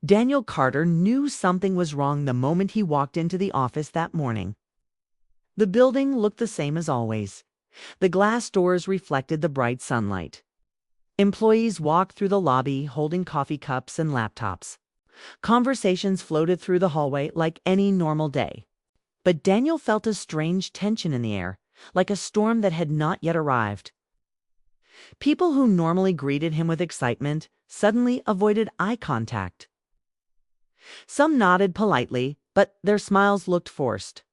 Daniel Carter knew something was wrong the moment he walked into the office that morning. The building looked the same as always. The glass doors reflected the bright sunlight. Employees walked through the lobby holding coffee cups and laptops. Conversations floated through the hallway like any normal day. But Daniel felt a strange tension in the air, like a storm that had not yet arrived. People who normally greeted him with excitement suddenly avoided eye contact. Some nodded politely, but their smiles looked forced.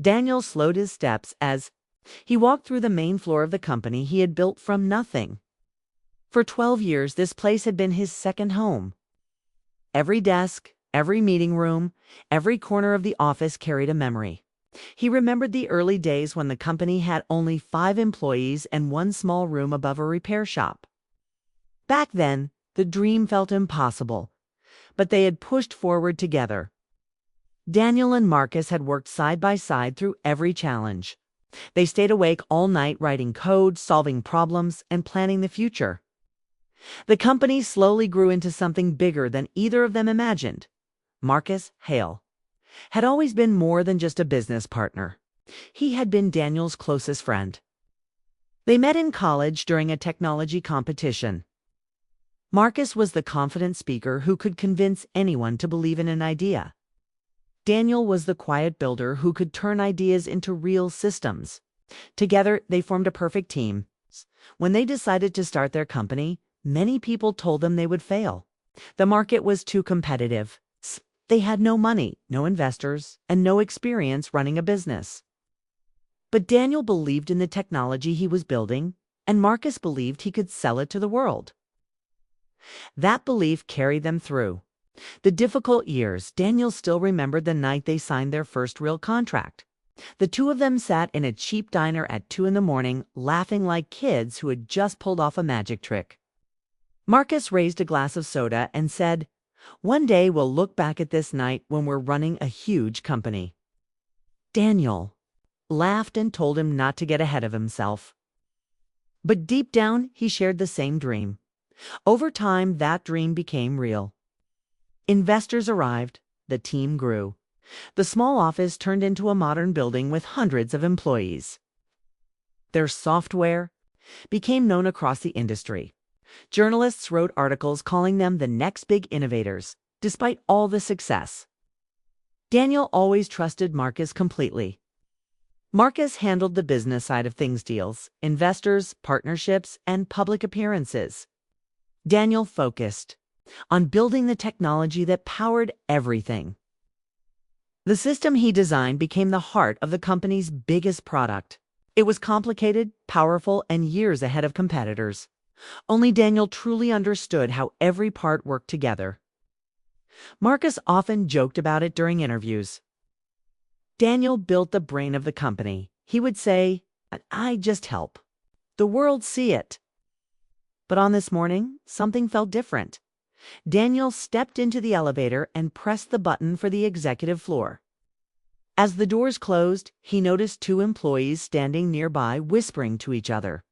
Daniel slowed his steps as he walked through the main floor of the company he had built from nothing. For 12 years, this place had been his second home. Every desk, every meeting room, every corner of the office carried a memory. He remembered the early days when the company had only 5 employees and one small room above a repair shop. Back then, the dream felt impossible, but they had pushed forward together. Daniel and Marcus had worked side by side through every challenge. They stayed awake all night writing code, solving problems, and planning the future. The company slowly grew into something bigger than either of them imagined. Marcus Hale had always been more than just a business partner. He had been Daniel's closest friend. They met in college during a technology competition. Marcus was the confident speaker who could convince anyone to believe in an idea. Daniel was the quiet builder who could turn ideas into real systems. Together, they formed a perfect team. When they decided to start their company, many people told them they would fail. The market was too competitive. They had no money, no investors, and no experience running a business. But Daniel believed in the technology he was building, and Marcus believed he could sell it to the world. That belief carried them through the difficult years. Daniel still remembered the night they signed their first real contract. The two of them sat in a cheap diner at 2 a.m, laughing like kids who had just pulled off a magic trick. Marcus raised a glass of soda and said, "One day we'll look back at this night when we're running a huge company." Daniel laughed and told him not to get ahead of himself. But deep down, he shared the same dream. Over time, that dream became real. Investors arrived, the team grew. The small office turned into a modern building with hundreds of employees. Their software became known across the industry. Journalists wrote articles calling them the next big innovators, despite all the success. Daniel always trusted Marcus completely. Marcus handled the business side of things: deals, investors, partnerships, and public appearances. Daniel focused on building the technology that powered everything. The system he designed became the heart of the company's biggest product. It was complicated, powerful, and years ahead of competitors. Only Daniel truly understood how every part worked together. Marcus often joked about it during interviews. Daniel built the brain of the company. He would say, "I just help. The world see it." But on this morning, something felt different. Daniel stepped into the elevator and pressed the button for the executive floor. As the doors closed, he noticed 2 employees standing nearby whispering to each other.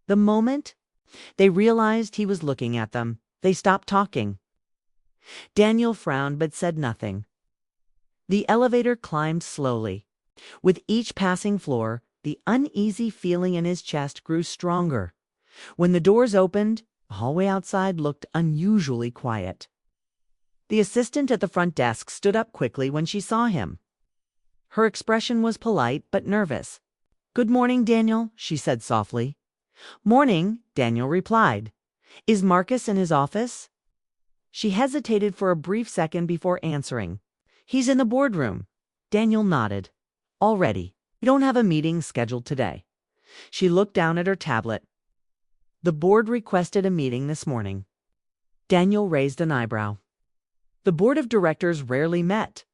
The moment they realized he was looking at them, they stopped talking. Daniel frowned but said nothing. The elevator climbed slowly. With each passing floor, the uneasy feeling in his chest grew stronger. When the doors opened, the hallway outside looked unusually quiet. The assistant at the front desk stood up quickly when she saw him. Her expression was polite but nervous. "Good morning, Daniel," she said softly. "Morning," Daniel replied. "Is Marcus in his office?" She hesitated for a brief second before answering. "He's in the boardroom." Daniel nodded. "Already. We don't have a meeting scheduled today." She looked down at her tablet. "The board requested a meeting this morning." Daniel raised an eyebrow. The board of directors rarely met.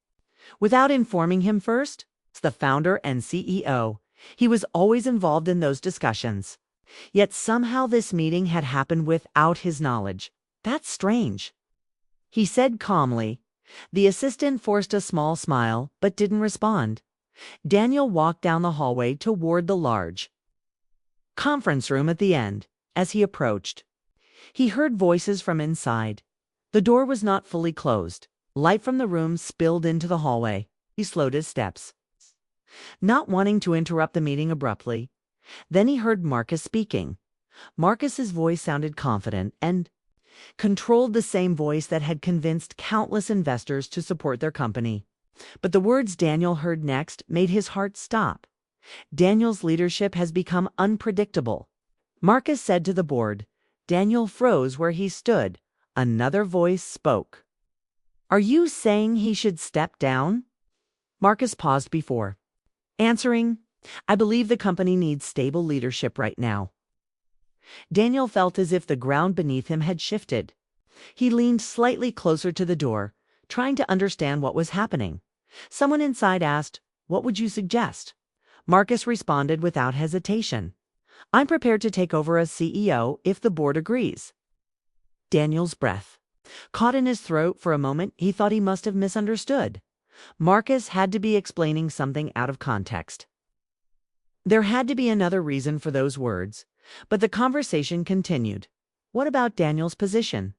Without informing him first, as the founder and CEO, he was always involved in those discussions. Yet somehow this meeting had happened without his knowledge. That's strange. He said calmly. The assistant forced a small smile but didn't respond. Daniel walked down the hallway toward the large conference room at the end. As he approached, he heard voices from inside. The door was not fully closed. Light from the room spilled into the hallway. He slowed his steps, not wanting to interrupt the meeting abruptly. Then he heard Marcus speaking. Marcus's voice sounded confident and controlled, the same voice that had convinced countless investors to support their company. But the words Daniel heard next made his heart stop. Daniel's leadership has become unpredictable. Marcus said to the board. Daniel froze where he stood. Another voice spoke. Are you saying he should step down? Marcus paused before answering. I believe the company needs stable leadership right now. Daniel felt as if the ground beneath him had shifted. He leaned slightly closer to the door, trying to understand what was happening. Someone inside asked, What would you suggest? Marcus responded without hesitation. I'm prepared to take over as CEO if the board agrees. Daniel's breath caught in his throat. For a moment, he thought he must have misunderstood. Marcus had to be explaining something out of context. There had to be another reason for those words, but the conversation continued. What about Daniel's position?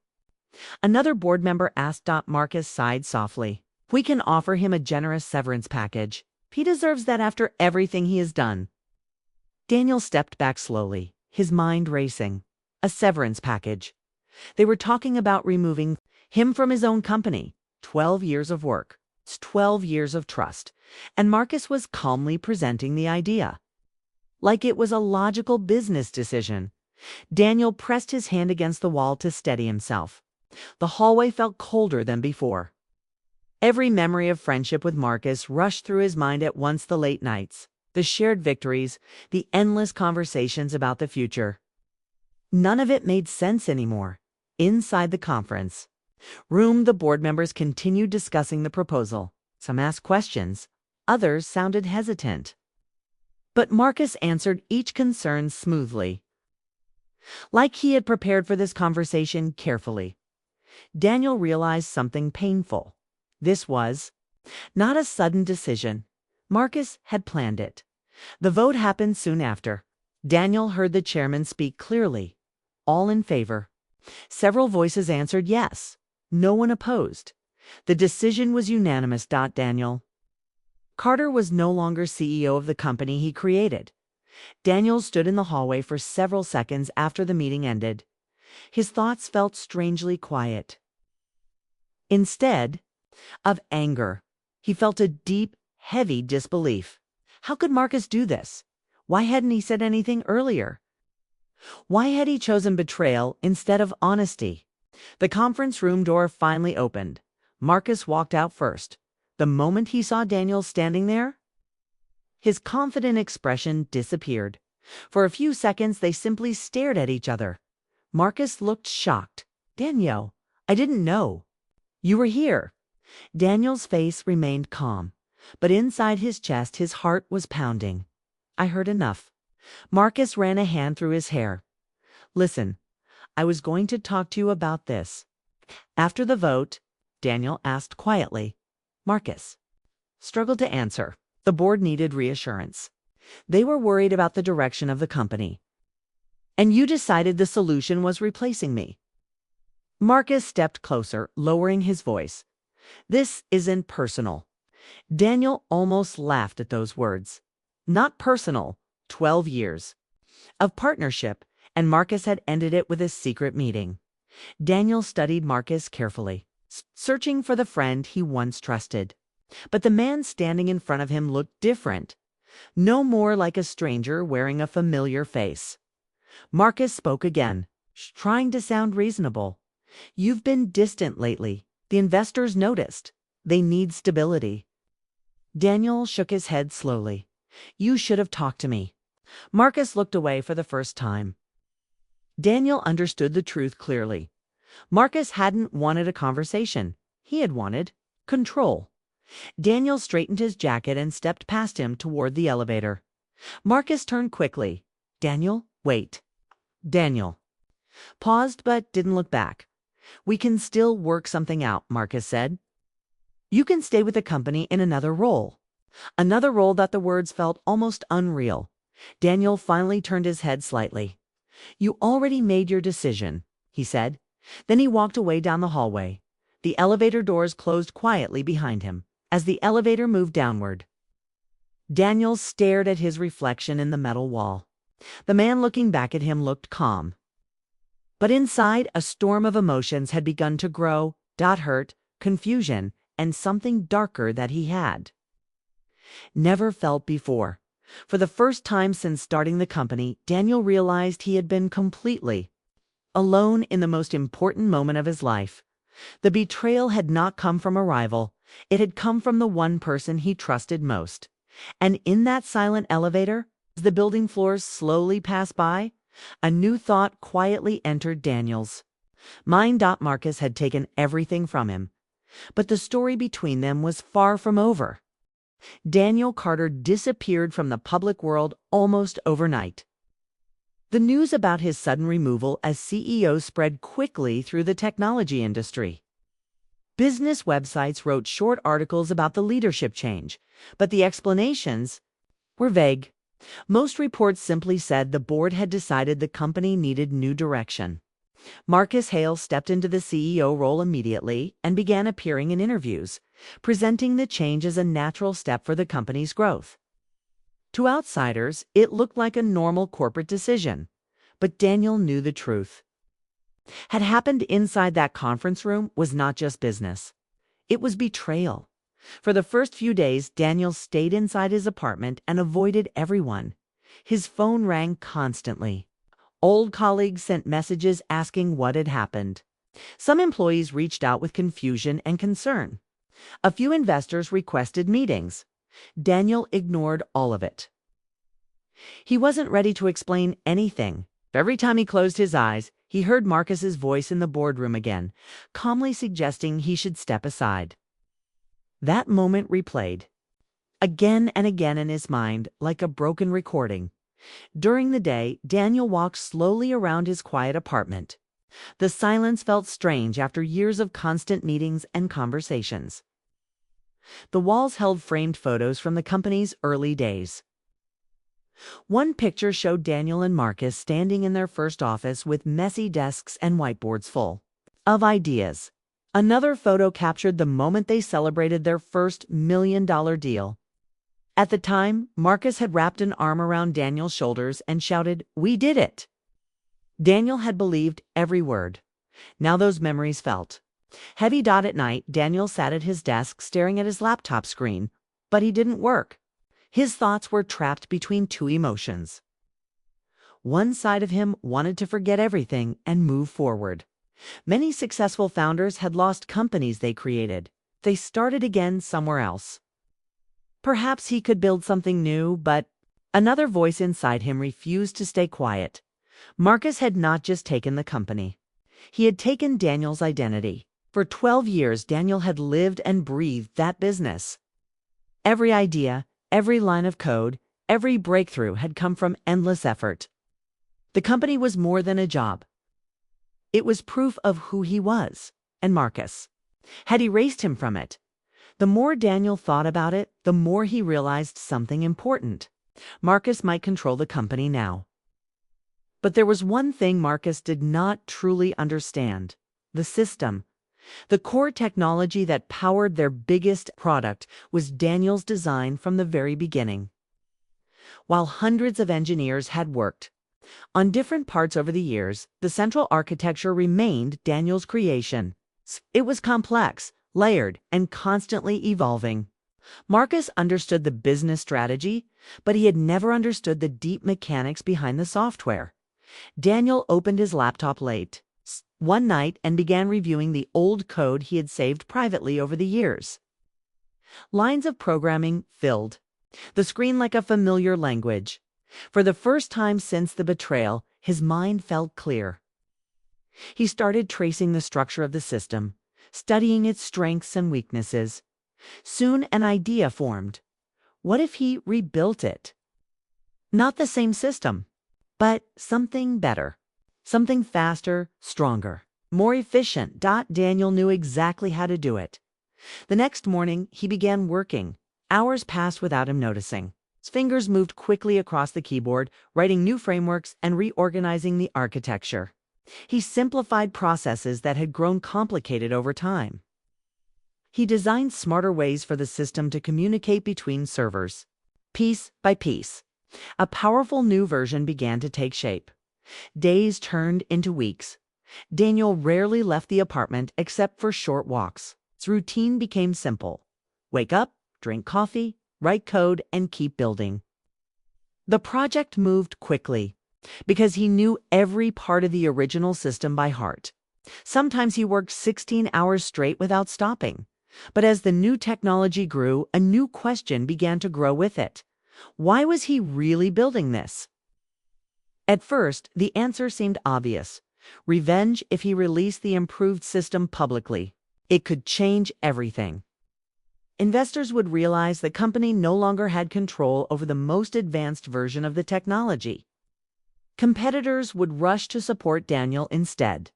Another board member asked. Marcus sighed softly. We can offer him a generous severance package. He deserves that after everything he has done. Daniel stepped back slowly, his mind racing. A severance package. They were talking about removing him from his own company. 12 years of work. 12 years of trust. And Marcus was calmly presenting the idea like it was a logical business decision. Daniel pressed his hand against the wall to steady himself. The hallway felt colder than before. Every memory of friendship with Marcus rushed through his mind at once. The late nights, the shared victories, the endless conversations about the future. None of it made sense anymore. Inside the conference room, the board members continued discussing the proposal. Some asked questions, others sounded hesitant. But Marcus answered each concern smoothly, like he had prepared for this conversation carefully. Daniel realized something painful. This was not a sudden decision. Marcus had planned it. The vote happened soon after. Daniel heard the chairman speak clearly. All in favor. Several voices answered yes. No one opposed. The decision was unanimous. Daniel Carter was no longer CEO of the company he created. Daniel stood in the hallway for several seconds after the meeting ended. His thoughts felt strangely quiet. Instead of anger, he felt a deep, heavy disbelief. How could Marcus do this? Why hadn't he said anything earlier? Why had he chosen betrayal instead of honesty? The conference room door finally opened. Marcus walked out first. The moment he saw Daniel standing there, his confident expression disappeared. For a few seconds, they simply stared at each other. Marcus looked shocked. Daniel, I didn't know you were here. Daniel's face remained calm, but inside his chest, his heart was pounding. I heard enough. Marcus ran a hand through his hair. Listen, I was going to talk to you about this. After the vote, Daniel asked quietly. Marcus struggled to answer. The board needed reassurance. They were worried about the direction of the company. And you decided the solution was replacing me. Marcus stepped closer, lowering his voice. This isn't personal. Daniel almost laughed at those words. Not personal. 12 years of partnership, and Marcus had ended it with a secret meeting. Daniel studied Marcus carefully, searching for the friend he once trusted. But the man standing in front of him looked different. No more like a stranger wearing a familiar face. Marcus spoke again, trying to sound reasonable. You've been distant lately. The investors noticed. They need stability. Daniel shook his head slowly. You should have talked to me. Marcus looked away for the first time. Daniel understood the truth clearly. Marcus hadn't wanted a conversation. He had wanted control. Daniel straightened his jacket and stepped past him toward the elevator. Marcus turned quickly. Daniel, wait. Daniel paused but didn't look back. We can still work something out, Marcus said. You can stay with the company in another role. Another role. That the words felt almost unreal. Daniel finally turned his head slightly. You already made your decision, he said. Then he walked away down the hallway. The elevator doors closed quietly behind him. As the elevator moved downward, Daniel stared at his reflection in the metal wall. The man looking back at him looked calm. But inside, a storm of emotions had begun to grow: hurt, confusion, and something darker that he had never felt before. For the first time since starting the company, Daniel realized he had been completely alone in the most important moment of his life. The betrayal had not come from a rival. It had come from the one person he trusted most. And in that silent elevator, as the building floors slowly passed by, a new thought quietly entered Daniel's mind. Marcus had taken everything from him, but the story between them was far from over. Daniel Carter disappeared from the public world almost overnight. The news about his sudden removal as CEO spread quickly through the technology industry. Business websites wrote short articles about the leadership change, but the explanations were vague. Most reports simply said the board had decided the company needed new direction. Marcus Hale stepped into the CEO role immediately and began appearing in interviews, presenting the change as a natural step for the company's growth. To outsiders, it looked like a normal corporate decision, but Daniel knew the truth. Had happened inside that conference room was not just business. It was betrayal. For the first few days, Daniel stayed inside his apartment and avoided everyone. His phone rang constantly. Old colleagues sent messages asking what had happened. Some employees reached out with confusion and concern. A few investors requested meetings. Daniel ignored all of it. He wasn't ready to explain anything. Every time he closed his eyes, he heard Marcus's voice in the boardroom again, calmly suggesting he should step aside. That moment replayed again and again in his mind like a broken recording. During the day, Daniel walked slowly around his quiet apartment. The silence felt strange after years of constant meetings and conversations. The walls held framed photos from the company's early days. One picture showed Daniel and Marcus standing in their first office with messy desks and whiteboards full of ideas. Another photo captured the moment they celebrated their first $1 million deal. At the time, Marcus had wrapped an arm around Daniel's shoulders and shouted, "We did it!" Daniel had believed every word. Now those memories felt heavy. At night, Daniel sat at his desk staring at his laptop screen, but he didn't work. His thoughts were trapped between two emotions. One side of him wanted to forget everything and move forward. Many successful founders had lost companies they created. They started again somewhere else. Perhaps he could build something new, but another voice inside him refused to stay quiet. Marcus had not just taken the company. He had taken Daniel's identity. For 12 years, Daniel had lived and breathed that business. Every idea, every line of code, every breakthrough had come from endless effort. The company was more than a job. It was proof of who he was, and Marcus had erased him from it. The more Daniel thought about it, the more he realized something important. Marcus might control the company now. But there was one thing Marcus did not truly understand: the system. The core technology that powered their biggest product was Daniel's design from the very beginning. While hundreds of engineers had worked on different parts over the years, the central architecture remained Daniel's creation. It was complex, layered, and constantly evolving. Marcus understood the business strategy, but he had never understood the deep mechanics behind the software. Daniel opened his laptop late one night and began reviewing the old code he had saved privately over the years. Lines of programming filled the screen like a familiar language. For the first time since the betrayal, his mind felt clear. He started tracing the structure of the system, studying its strengths and weaknesses. Soon an idea formed. What if he rebuilt it? Not the same system, but something better. Something faster, stronger, more efficient. Daniel knew exactly how to do it. The next morning, he began working. Hours passed without him noticing. His fingers moved quickly across the keyboard, writing new frameworks and reorganizing the architecture. He simplified processes that had grown complicated over time. He designed smarter ways for the system to communicate between servers. Piece by piece, a powerful new version began to take shape. Days turned into weeks. Daniel rarely left the apartment except for short walks. His routine became simple. Wake up, drink coffee, write code, and keep building. The project moved quickly because he knew every part of the original system by heart. Sometimes he worked 16 hours straight without stopping. But as the new technology grew, a new question began to grow with it. Why was he really building this? At first, the answer seemed obvious. Revenge if he released the improved system publicly. It could change everything. Investors would realize the company no longer had control over the most advanced version of the technology. Competitors would rush to support Daniel instead.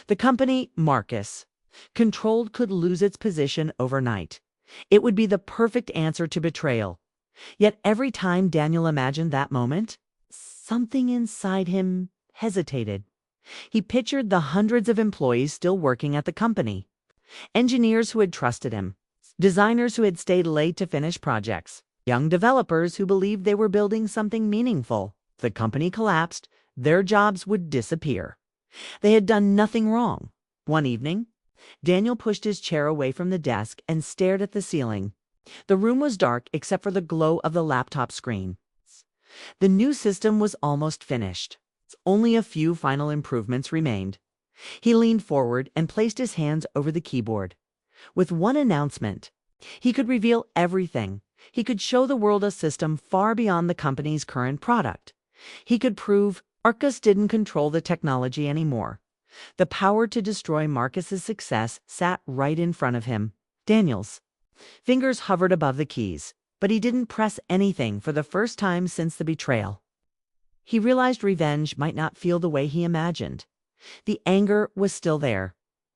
The company, Marcus, controlled could lose its position overnight. It would be the perfect answer to betrayal. Yet every time Daniel imagined that moment, something inside him hesitated. He pictured the hundreds of employees still working at the company, engineers who had trusted him, designers who had stayed late to finish projects, young developers who believed they were building something meaningful. If the company collapsed, their jobs would disappear. They had done nothing wrong. One evening, Daniel pushed his chair away from the desk and stared at the ceiling. The room was dark except for the glow of the laptop screen. The new system was almost finished. Only a few final improvements remained. He leaned forward and placed his hands over the keyboard. With one announcement, he could reveal everything. He could show the world a system far beyond the company's current product. He could prove Arcus didn't control the technology anymore. The power to destroy Marcus's success sat right in front of him. Daniel's fingers hovered above the keys, but he didn't press anything for the first time since the betrayal. He realized revenge might not feel the way he imagined. The anger was still there,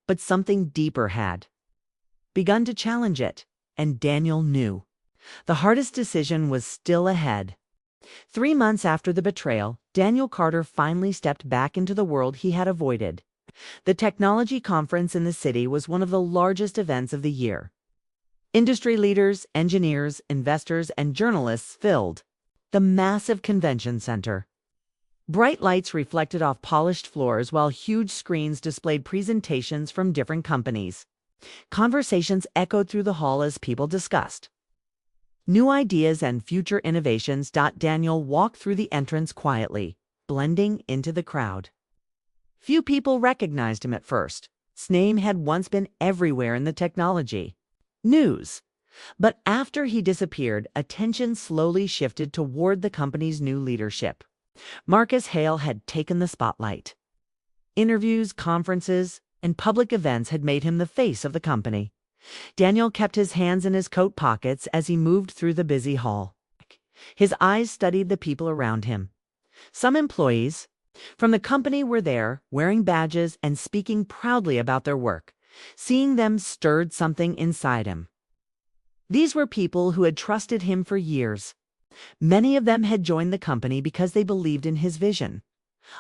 but something deeper had begun to challenge it, and Daniel knew. The hardest decision was still ahead. 3 months after the betrayal, Daniel Carter finally stepped back into the world he had avoided. The technology conference in the city was one of the largest events of the year. Industry leaders, engineers, investors, and journalists filled the massive convention center. Bright lights reflected off polished floors while huge screens displayed presentations from different companies. Conversations echoed through the hall as people discussed new ideas and future innovations. Daniel walked through the entrance quietly, blending into the crowd. Few people recognized him at first. His name had once been everywhere in the technology news. But after he disappeared, attention slowly shifted toward the company's new leadership. Marcus Hale had taken the spotlight. Interviews, conferences, and public events had made him the face of the company. Daniel kept his hands in his coat pockets as he moved through the busy hall. His eyes studied the people around him. Some employees from the company were there, wearing badges and speaking proudly about their work. Seeing them stirred something inside him. These were people who had trusted him for years. Many of them had joined the company because they believed in his vision.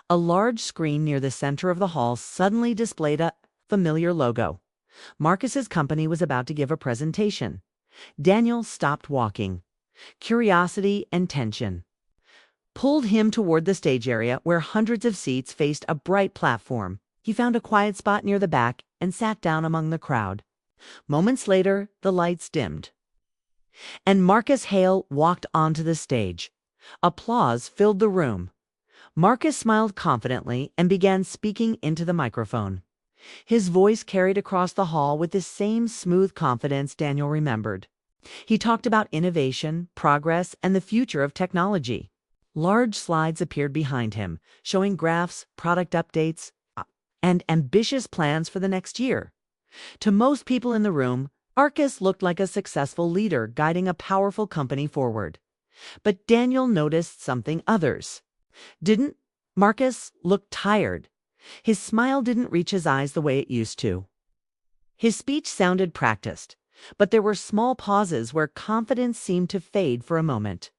A large screen near the center of the hall suddenly displayed a familiar logo. Marcus's company was about to give a presentation. Daniel stopped walking. Curiosity and tension pulled him toward the stage area where hundreds of seats faced a bright platform. He found a quiet spot near the back and sat down among the crowd. Moments later, the lights dimmed, and Marcus Hale walked onto the stage. Applause filled the room. Marcus smiled confidently and began speaking into the microphone. His voice carried across the hall with the same smooth confidence Daniel remembered. He talked about innovation, progress, and the future of technology. Large slides appeared behind him, showing graphs, product updates, and ambitious plans for the next year. To most people in the room, Arcus looked like a successful leader guiding a powerful company forward. But Daniel noticed something others didn't. Marcus looked tired. His smile didn't reach his eyes the way it used to. His speech sounded practiced, but there were small pauses where confidence seemed to fade for a moment.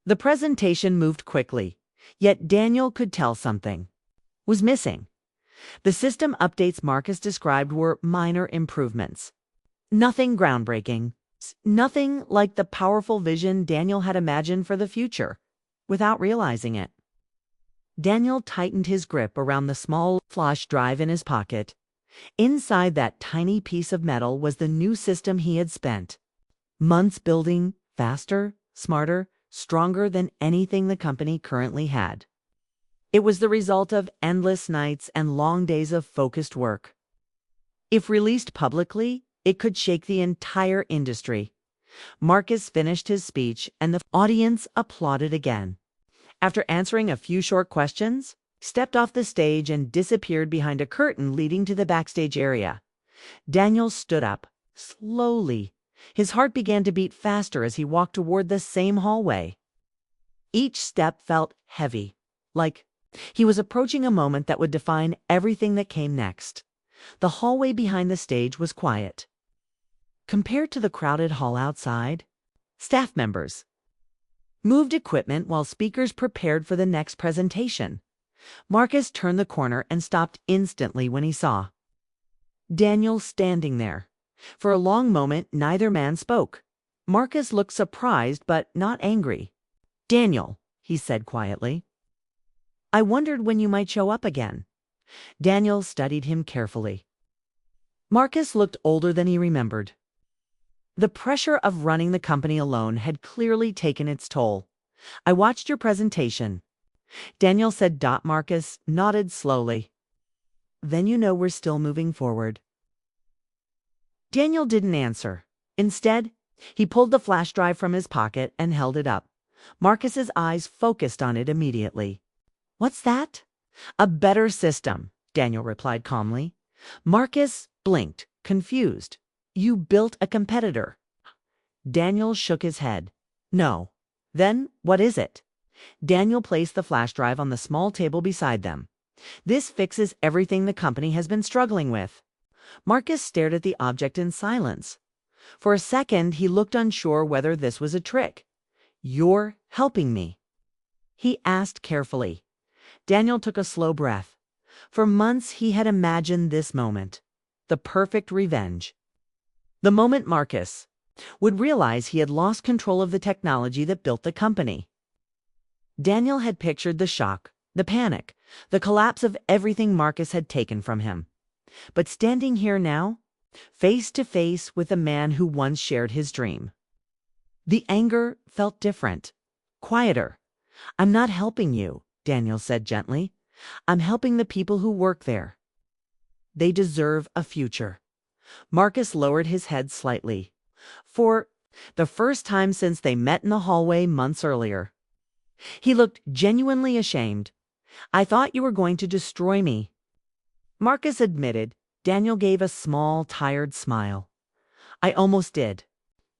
The presentation moved quickly, yet Daniel could tell something. was missing. The system updates Marcus described were minor improvements. Nothing groundbreaking. Nothing like the powerful vision Daniel had imagined for the future, without realizing it. Daniel tightened his grip around the small flash drive in his pocket. Inside that tiny piece of metal was the new system he had spent months building, faster, smarter, stronger than anything the company currently had. It was the result of endless nights and long days of focused work. If released publicly, it could shake the entire industry. Marcus finished his speech, and the audience applauded again. After answering a few short questions, he stepped off the stage and disappeared behind a curtain leading to the backstage area. Daniel stood up, slowly. His heart began to beat faster as he walked toward the same hallway. Each step felt heavy, like he was approaching a moment that would define everything that came next. The hallway behind the stage was quiet. Compared to the crowded hall outside, staff members moved equipment while speakers prepared for the next presentation. Marcus turned the corner and stopped instantly when he saw Daniel standing there. For a long moment, neither man spoke. Marcus looked surprised but not angry. "Daniel," he said quietly, "I wondered when you might show up again." Daniel studied him carefully. Marcus looked older than he remembered. The pressure of running the company alone had clearly taken its toll. "I watched your presentation," Daniel said. Marcus nodded slowly. "Then you know we're still moving forward." Daniel didn't answer. Instead, he pulled the flash drive from his pocket and held it up. Marcus's eyes focused on it immediately. "What's that?" "A better system," Daniel replied calmly. Marcus blinked, confused. "You built a competitor." Daniel shook his head. "No." "Then what is it?" Daniel placed the flash drive on the small table beside them. "This fixes everything the company has been struggling with." Marcus stared at the object in silence. For a second, he looked unsure whether this was a trick. "You're helping me?" he asked carefully. Daniel took a slow breath. For months, he had imagined this moment, the perfect revenge. The moment Marcus would realize he had lost control of the technology that built the company. Daniel had pictured the shock, the panic, the collapse of everything Marcus had taken from him. But standing here now, face to face with the man who once shared his dream, the anger felt different, quieter. "I'm not helping you," Daniel said gently. "I'm helping the people who work there. They deserve a future." Marcus lowered his head slightly. For the first time since they met in the hallway months earlier, he looked genuinely ashamed. "I thought you were going to destroy me." Marcus admitted. Daniel gave a small, tired smile. "I almost did."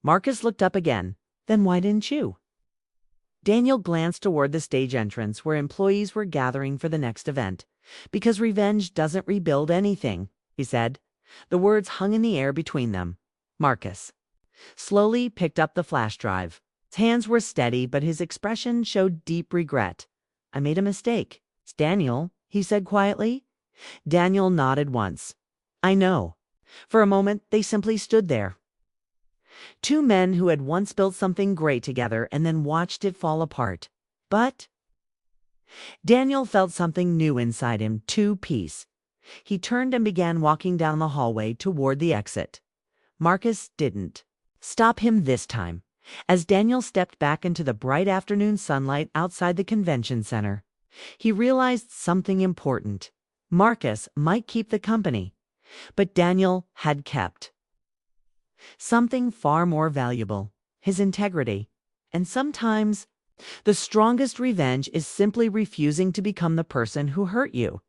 Marcus looked up again. "Then why didn't you?" Daniel glanced toward the stage entrance where employees were gathering for the next event. "Because revenge doesn't rebuild anything," he said. The words hung in the air between them. Marcus slowly picked up the flash drive. His hands were steady, but his expression showed deep regret. "I made a mistake." "It's Daniel," he said quietly. Daniel nodded once. "I know." For a moment, they simply stood there. Two men who had once built something great together and then watched it fall apart. But Daniel felt something new inside him, peace. He turned and began walking down the hallway toward the exit. Marcus didn't stop him this time. As Daniel stepped back into the bright afternoon sunlight outside the convention center, he realized something important. Marcus might keep the company, but Daniel had kept something far more valuable, his integrity. And sometimes, the strongest revenge is simply refusing to become the person who hurt you.